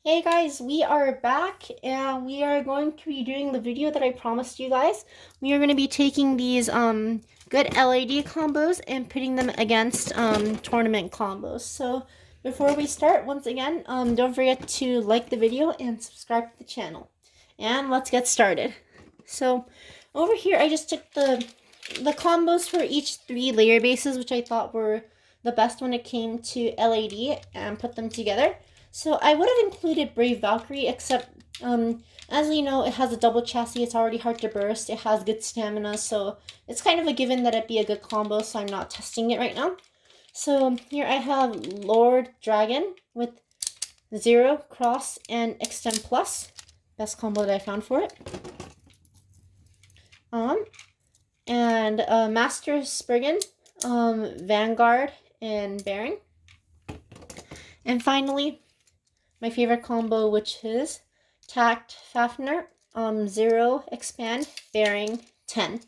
Hey guys, we are back and we are going to be doing the video that I promised you guys. We are going to be taking these good LAD combos and putting them against tournament combos. So before we start, once again, don't forget to like the video and subscribe to the channel. And let's get started. So over here I just took the combos for each 3 layer bases, which I thought were the best when it came to LAD, and put them together. So I would have included Brave Valkyrie, except as we know, it has a double chassis. It's already hard to burst. It has good stamina, so it's kind of a given that it'd be a good combo, so I'm not testing it right now. So here I have Lord Dragon with Zero, Cross, and Extend Plus. Best combo that I found for it. And Master Spriggan, Vanguard, and Baron. And finally, my favorite combo, which is Tact Fafnir, 0, Expand, Bearing, 10.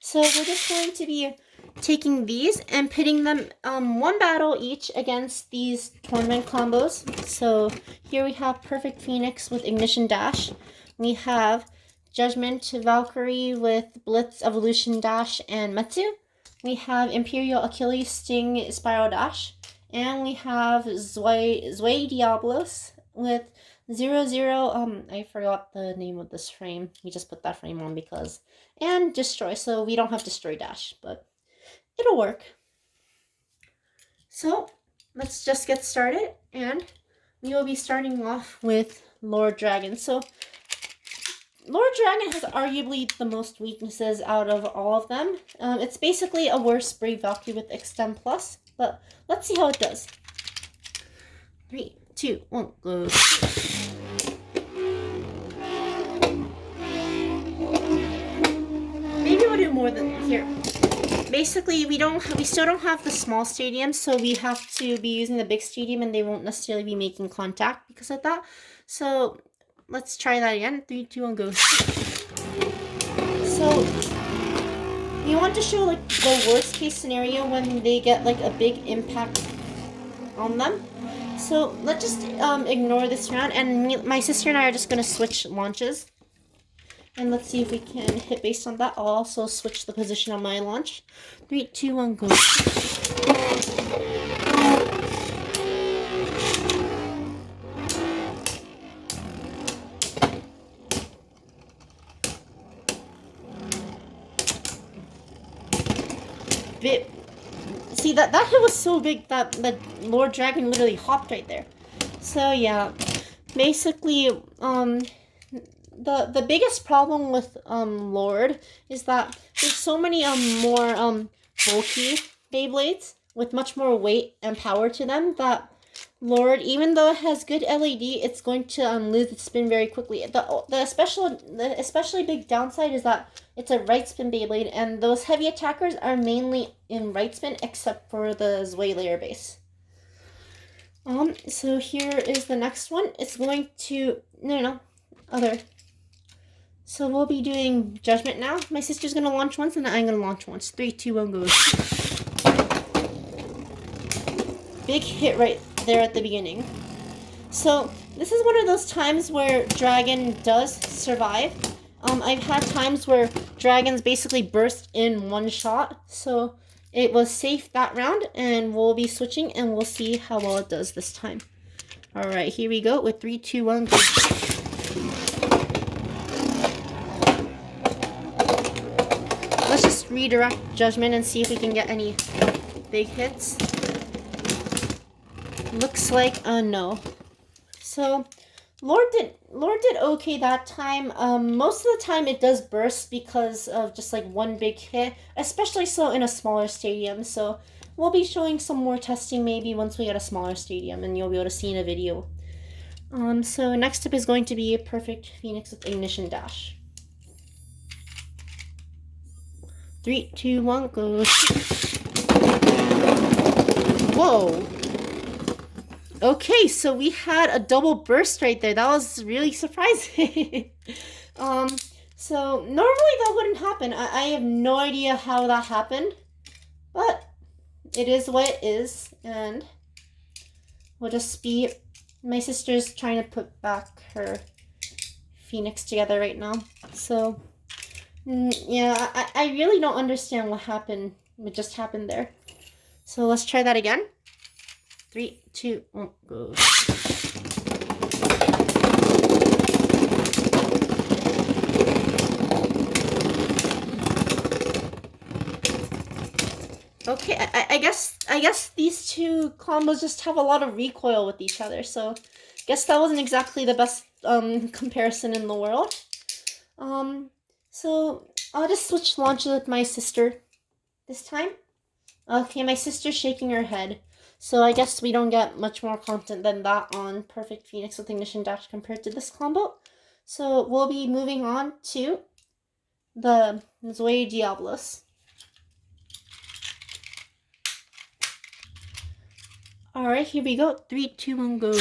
So we're just going to be taking these and pitting them one battle each against these tournament combos. So here we have Perfect Phoenix with Ignition Dash. We have Judgment Valkyrie with Blitz, Evolution Dash, and Metsu. We have Imperial Achilles Sting, Spiral Dash. And we have Zwei Diablos with 0, I forgot the name of this frame. We just put that frame on because. And Destroy, so we don't have Destroy Dash, but it'll work. So let's just get started, and we will be starting off with Lord Dragon. So Lord Dragon has arguably the most weaknesses out of all of them. It's basically a worse Brave Valkyrie with Extend Plus, but let's see how it does. 3, 2, 1, go. Maybe we'll do more than here. Basically, we still don't have the small stadium, so we have to be using the big stadium, and they won't necessarily be making contact because of that. So let's try that again. 3, 2, 1, go. So you want to show like the worst case scenario when they get like a big impact on them. So let's just ignore this round, and my sister and I are just gonna switch launches. And let's see if we can hit based on that. I'll also switch the position on my launch. 3, 2, 1, go. See, that hit was so big that the Lord Dragon literally hopped right there. So yeah, basically, the biggest problem with Lord is that there's so many more bulky Beyblades with much more weight and power to them that Lord, even though it has good LED, it's going to lose its spin very quickly. The especially big downside is that it's a right spin Beyblade, and those heavy attackers are mainly in right spin except for the Zwei layer base. So here is the next one. It's going to other. So we'll be doing Judgment now. My sister's gonna launch once, and then I'm gonna launch once. 3, 2, 1, go. Big hit right there at the beginning. So this is one of those times where Dragon does survive. I've had times where Dragons basically burst in one shot, so it was safe that round, and we'll be switching, and we'll see how well it does this time. All right, here we go with 3, 2, 1, go. Let's just redirect Judgment and see if we can get any big hits. Looks like no. So Lord did okay that time. Most of the time it does burst because of just like one big hit, especially so in a smaller stadium. So we'll be showing some more testing maybe once we get a smaller stadium, and you'll be able to see in a video. So next up is going to be Perfect Phoenix with Ignition Dash. 3, 2, 1, go. Whoa. Okay, so we had a double burst right there. That was really surprising. So normally that wouldn't happen. I have no idea how that happened, but it is what it is, and we'll just be my sister's trying to put back her Phoenix together right now. So, yeah, I really don't understand what just happened there. So let's try that again. 3, 2, 1, go. Okay, I guess these two combos just have a lot of recoil with each other, so I guess that wasn't exactly the best comparison in the world. So I'll just switch launches with my sister this time. Okay, my sister's shaking her head, so I guess we don't get much more content than that on Perfect Phoenix with Ignition Dash compared to this combo. So we'll be moving on to the Zwei Diablos. Alright, here we go. 3, 2, 1, go.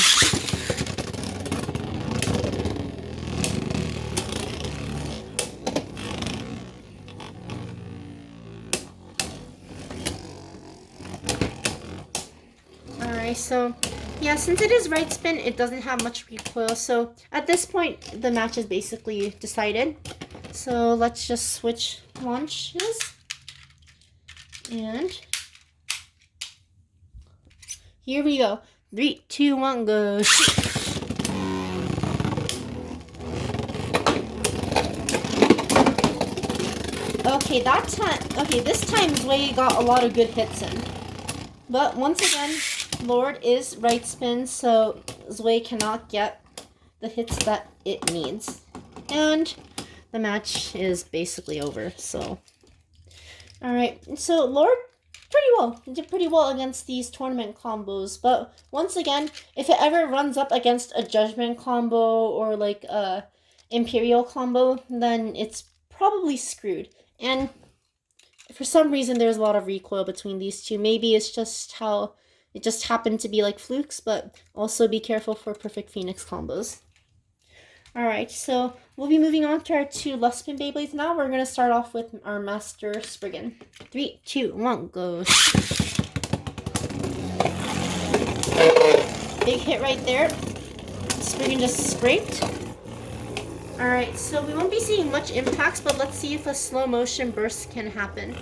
Alright, so yeah, since it is right spin, it doesn't have much recoil. So at this point, the match is basically decided. So let's just switch launches. And here we go. 3, 2, 1, go. Okay, this time Zwei got a lot of good hits in. But once again, Lord is right spin, so Zwei cannot get the hits that it needs. And the match is basically over, so. Alright, so Lord did pretty well against these tournament combos, but once again, if it ever runs up against a Judgment combo or like a Imperial combo, then it's probably screwed. And for some reason, there's a lot of recoil between these two. Maybe it's just how it just happened to be like flukes, but also be careful for Perfect Phoenix combos. Alright, so we'll be moving on to our two Lespin Beyblades now. We're going to start off with our Master Spriggan. 3, 2, 1, go. Big hit right there. Spriggan just scraped. Alright, so we won't be seeing much impacts, but let's see if a slow motion burst can happen.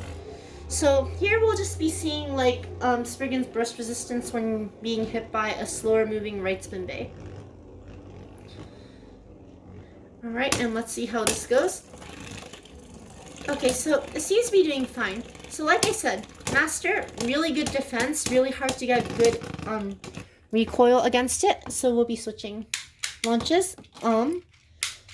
So here we'll just be seeing like Spriggan's burst resistance when being hit by a slower moving right spin bay. Alright, and let's see how this goes. Okay, so it seems to be doing fine. So like I said, Master, really good defense, really hard to get good recoil against it. So we'll be switching launches.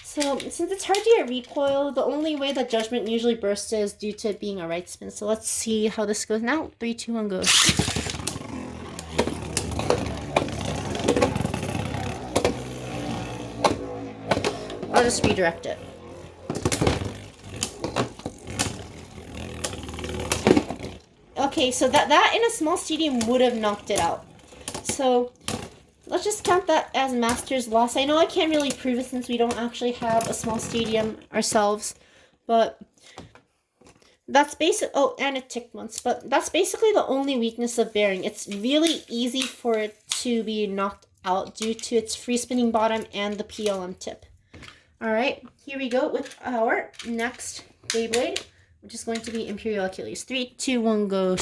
So since it's hard to get recoil, the only way that Judgment usually bursts is due to it being a right spin. So let's see how this goes now. 3, 2, 1, go. I'll just redirect it. Okay, so that in a small stadium would have knocked it out. So let's just count that as Master's loss. I know I can't really prove it since we don't actually have a small stadium ourselves, but that's basic. Oh, and it ticked once, but that's basically the only weakness of Bearing. It's really easy for it to be knocked out due to its free spinning bottom and the PLM tip. Alright, here we go with our next Beyblade, which is going to be Imperial Achilles. 3, 2, 1, go.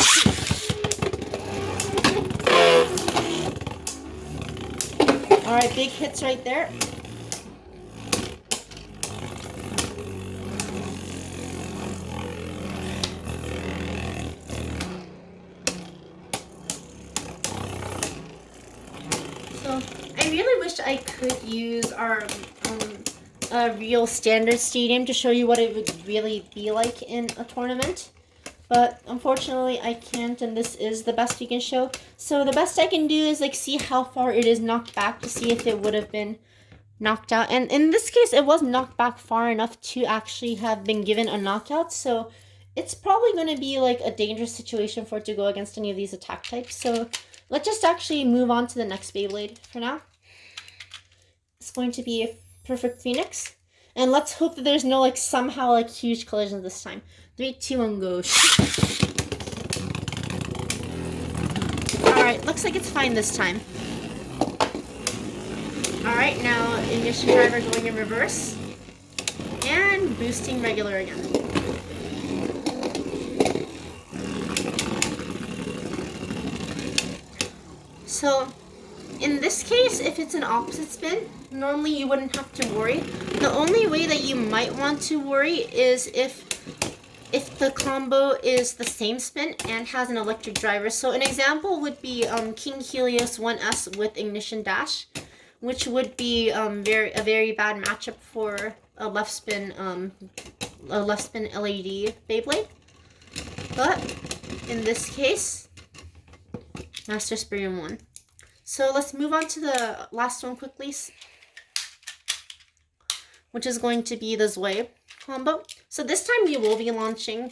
Alright, big hits right there. So, I really wish I could use our a real standard stadium to show you what it would really be like in a tournament, but unfortunately I can't, and this is the best we can show. So the best I can do is like see how far it is knocked back to see if it would have been knocked out, and in this case it was knocked back far enough to actually have been given a knockout, so it's probably going to be like a dangerous situation for it to go against any of these attack types. So let's just actually move on to the next Beyblade for now. It's going to be a Perfect Phoenix, and let's hope that there's no like somehow like huge collisions this time. 3, 2, 1, go. Alright, looks like it's fine this time. Alright, now ignition driver going in reverse. And boosting regular again. So, in this case, if it's an opposite spin, normally you wouldn't have to worry. The only way that you might want to worry is if the combo is the same spin and has an electric driver. So an example would be King Helios 1S with Ignition Dash, which would be a very bad matchup for a left spin LED Beyblade. But in this case, Master Spriggan won. So let's move on to the last one quickly, which is going to be the Zwei combo. So this time we will be launching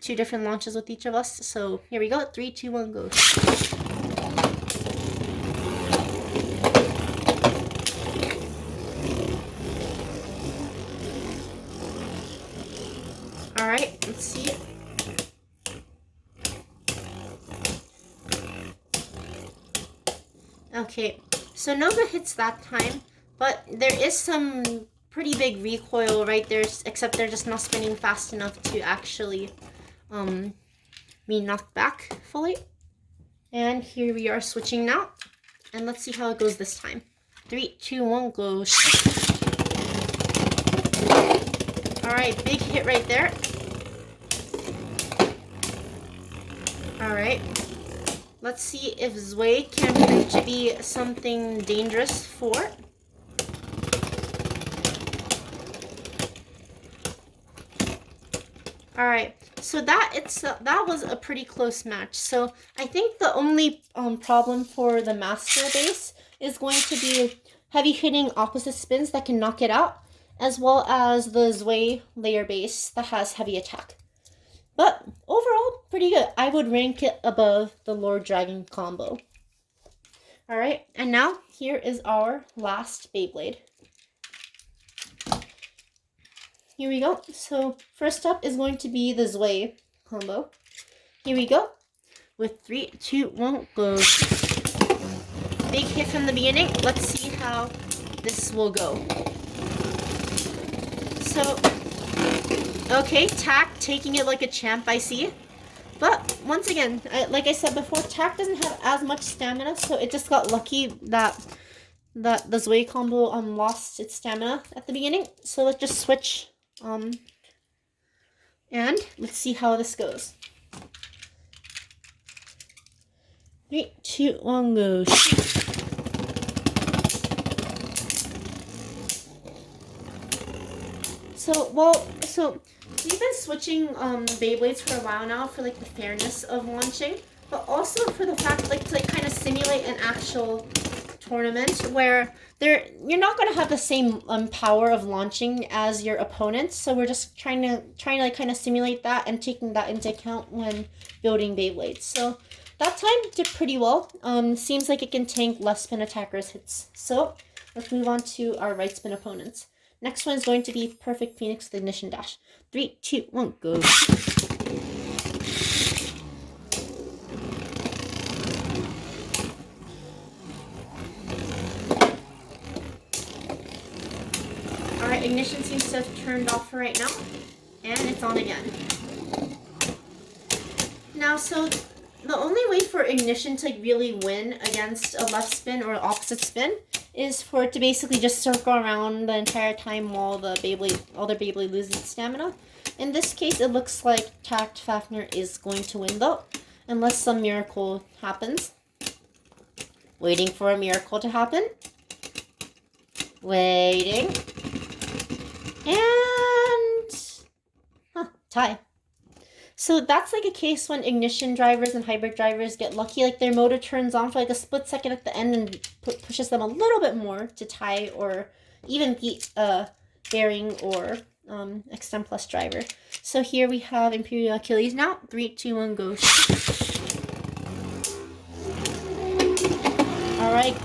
2 different launches with each of us. So here we go. 3, 2, 1, go. All right, let's see. Okay, so Nova hits that time, but there is some pretty big recoil right there, except they're just not spinning fast enough to actually be knocked back fully. And here we are switching now, and let's see how it goes this time. 3, 2, 1, go. Alright, big hit right there. Alright. Let's see if Zwei can prove to be something dangerous for. Alright, so that was a pretty close match. So I think the only problem for the Master base is going to be heavy hitting opposite spins that can knock it out, as well as the Zwei layer base that has heavy attack. But overall, pretty good. I would rank it above the Lord Dragon combo. Alright, and now here is our last Beyblade. Here we go. So first up is going to be the Zwei combo. Here we go. With 3, 2, 1, go. Big hit from the beginning. Let's see how this will go. So, okay, Tak taking it like a champ, I see. But once again, like I said before, Tak doesn't have as much stamina, so it just got lucky that the Zwei combo lost its stamina at the beginning. So let's just switch. And let's see how this goes. 3, 2, 1, go. So we've been switching Beyblades for a while now for like the fairness of launching, but also for the fact to kind of simulate an actual tournament where you're not going to have the same power of launching as your opponents. So we're just trying to like kind of simulate that and taking that into account when building Beyblades. So that time did pretty well. Seems like it can tank left spin attackers' hits. So let's move on to our right spin opponents. Next one is going to be Perfect Phoenix with Ignition Dash. 3, 2, 1, go. Alright, ignition seems to have turned off for right now. And it's on again. Now, so the only way for ignition to really win against a left spin or opposite spin is for it to basically just circle around the entire time while the Beyblade loses stamina. In this case, it looks like Tak Fafnir is going to win though, unless some miracle happens. Waiting for a miracle to happen. Waiting. And tie. So that's like a case when ignition drivers and hybrid drivers get lucky, like their motor turns on for like a split second at the end and pushes them a little bit more to tie or even beat Bearing or Extend Plus driver. So here we have Imperial Achilles now. 3, 2, 1, go. Alright,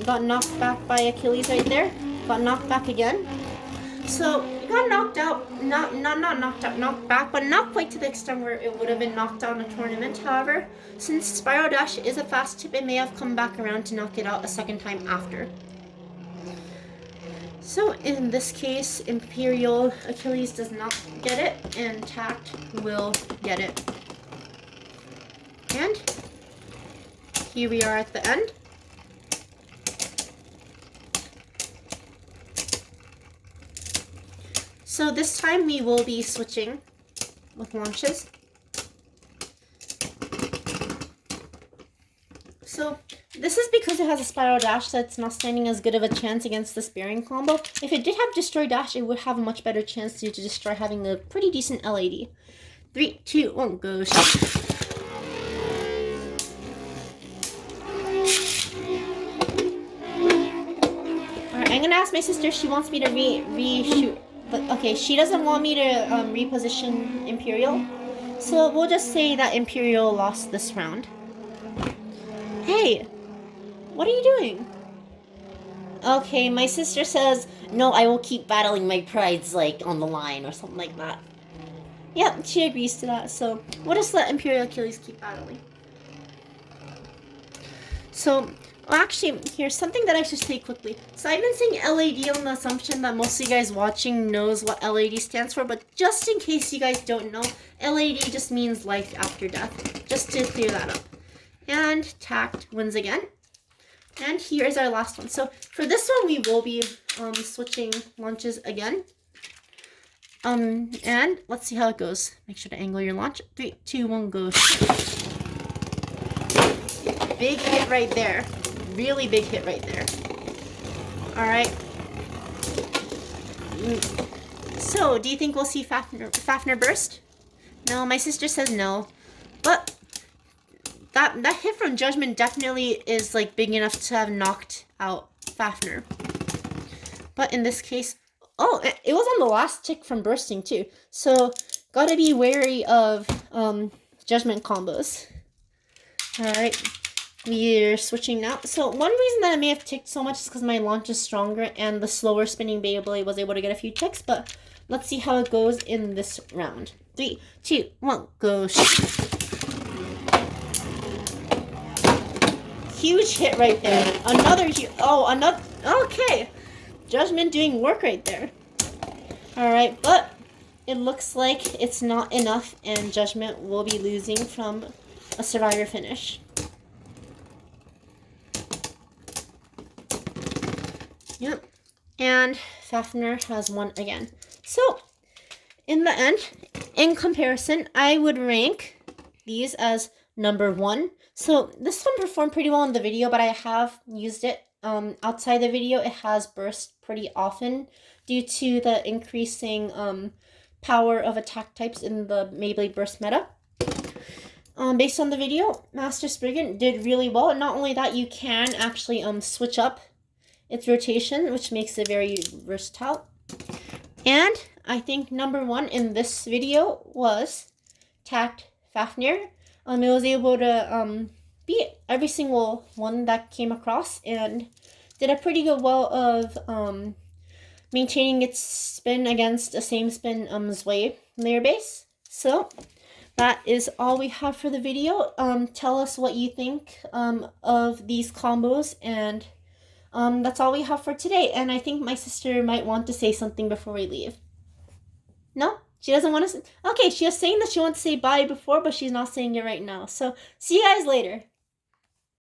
got knocked back by Achilles right there. Got knocked back again. So it got knocked out, not knocked out, knocked back, but not quite to the extent where it would have been knocked out in a tournament. However, since Spiral Dash is a fast tip, it may have come back around to knock it out a second time after. So in this case, Imperial Achilles does not get it, and Tact will get it. And here we are at the end. So this time we will be switching with launches. So this is because it has a Spiral Dash, so it's not standing as good of a chance against this Bearing combo. If it did have Destroy Dash, it would have a much better chance to destroy, having a pretty decent LAD. 3, 2, 1, go. Alright, I'm gonna ask my sister if she wants me to reshoot. But okay, she doesn't want me to reposition Imperial. So we'll just say that Imperial lost this round. Hey, what are you doing? Okay, my sister says, no, I will keep battling my prides, like, on the line or something like that. Yep, she agrees to that, so we'll just let Imperial Achilles keep battling. So, actually, here's something that I should say quickly. So I've been saying LAD on the assumption that most of you guys watching knows what LAD stands for, but just in case you guys don't know, LAD just means life after death, just to clear that up. And Tact wins again. And here's our last one. So for this one, we will be switching launches again. And let's see how it goes. Make sure to angle your launch. 3, 2, 1, go. Big hit right there. Really big hit right there. All right. So, do you think we'll see Fafnir burst? No, my sister says no. But that hit from Judgment definitely is like big enough to have knocked out Fafnir. But in this case, oh, it was on the last tick from bursting too. So gotta be wary of Judgment combos. Alright, we're switching now. So one reason that I may have ticked so much is because my launch is stronger and the slower spinning Beyblade was able to get a few ticks, but let's see how it goes in this round. 3, 2, 1, go. Huge hit right there. Another huge, another, okay. Judgment doing work right there. Alright, but it looks like it's not enough and Judgment will be losing from a Survivor finish. Yep. And Fafnir has won again. So, in the end, in comparison, I would rank these as number 1. So, this one performed pretty well in the video, but I have used it outside the video. It has burst pretty often due to the increasing power of attack types in the Beyblade Burst meta. Based on the video, Master Spriggan did really well. And not only that, you can actually switch up its rotation, which makes it very versatile. And I think number 1 in this video was Tact Fafnir. It was able to beat every single one that came across and did a pretty good well of maintaining its spin against a same spin Zwei layer base. So that is all we have for the video. Tell us what you think of these combos, and that's all we have for today. And I think my sister might want to say something before we leave. No? She doesn't want to say? Okay, she was saying that she wants to say bye before, but she's not saying it right now. So, see you guys later.